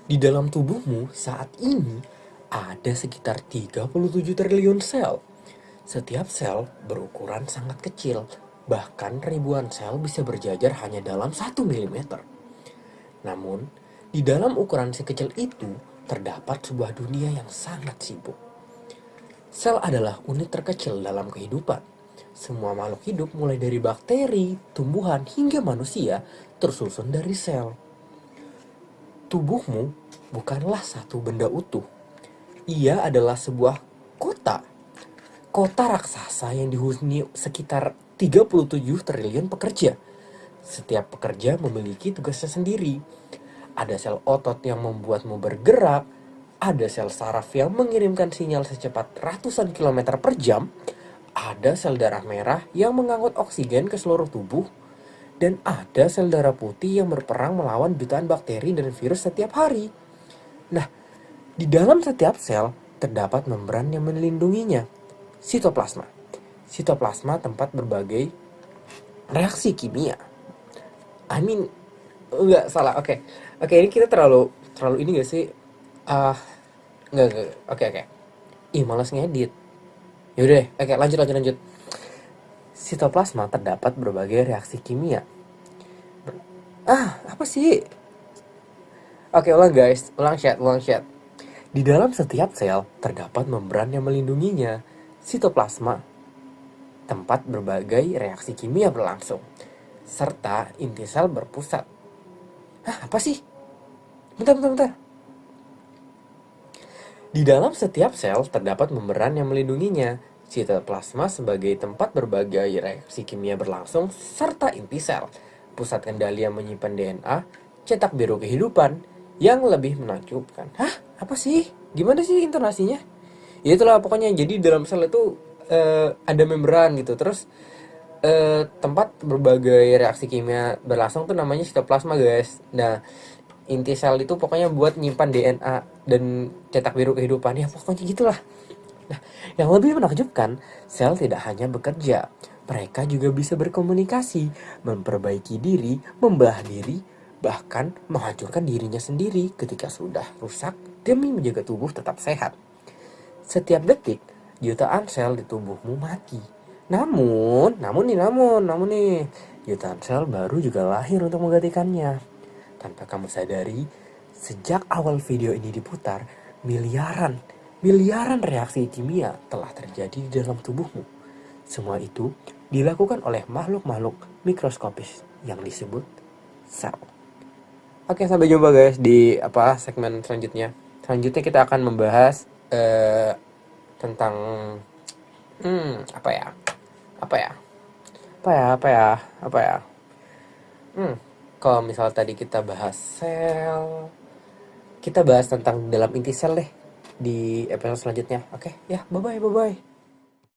Di dalam tubuhmu saat ini ada sekitar 37 triliun sel. Setiap sel berukuran sangat kecil, bahkan ribuan sel bisa berjajar hanya dalam 1 mm. Namun, di dalam ukuran sekecil itu terdapat sebuah dunia yang sangat sibuk. Sel adalah unit terkecil dalam kehidupan. Semua makhluk hidup mulai dari bakteri, tumbuhan, hingga manusia tersusun dari sel. Tubuhmu bukanlah satu benda utuh. Ia adalah sebuah kota. Kota raksasa yang dihuni sekitar 37 triliun pekerja. Setiap pekerja memiliki tugasnya sendiri. Ada sel otot yang membuatmu bergerak, ada sel saraf yang mengirimkan sinyal secepat ratusan kilometer per jam, ada sel darah merah yang mengangkut oksigen ke seluruh tubuh, dan ada sel darah putih yang berperang melawan jutaan bakteri dan virus setiap hari. Nah, di dalam setiap sel terdapat membran yang melindunginya, sitoplasma. Sitoplasma tempat berbagai reaksi kimia. Enggak salah. Oke. Ini kita terlalu ini gak sih? Ah, enggak. Oke. Ih, malas ngedit. Yaudah deh. Oke, lanjut. Sitoplasma terdapat berbagai reaksi kimia. Apa sih? Oke, ulang chat. Di dalam setiap sel terdapat membran yang melindunginya, sitoplasma, tempat berbagai reaksi kimia berlangsung, serta inti sel berpusat. Apa sih? Bentar. Di dalam setiap sel terdapat membran yang melindunginya, sitoplasma sebagai tempat berbagai reaksi kimia berlangsung, serta inti sel, pusat kendali yang menyimpan DNA, cetak biru kehidupan, yang lebih menakjubkan. Apa sih? Gimana sih intonasinya? Ya itulah pokoknya. Jadi dalam sel itu ada membran gitu. Terus tempat berbagai reaksi kimia berlangsung tuh namanya sitoplasma, guys. Nah, inti sel itu pokoknya buat nyimpan DNA dan cetak biru kehidupan. Ya pokoknya gitulah. Nah, yang lebih menakjubkan, sel tidak hanya bekerja. Mereka juga bisa berkomunikasi, memperbaiki diri, membelah diri, bahkan menghancurkan dirinya sendiri ketika sudah rusak demi menjaga tubuh tetap sehat. Setiap detik, jutaan sel di tubuhmu mati. Namun nih, jutaan sel baru juga lahir untuk menggantikannya. Tanpa kamu sadari, sejak awal video ini diputar, miliaran reaksi kimia telah terjadi di dalam tubuhmu. Semua itu dilakukan oleh makhluk-makhluk mikroskopis yang disebut sel. Oke, sampai jumpa guys di segmen selanjutnya. Selanjutnya kita akan membahas tentang apa ya? Kalau misal tadi kita bahas sel, kita bahas tentang dalam inti sel deh di episode selanjutnya. Oke, ya, bye bye.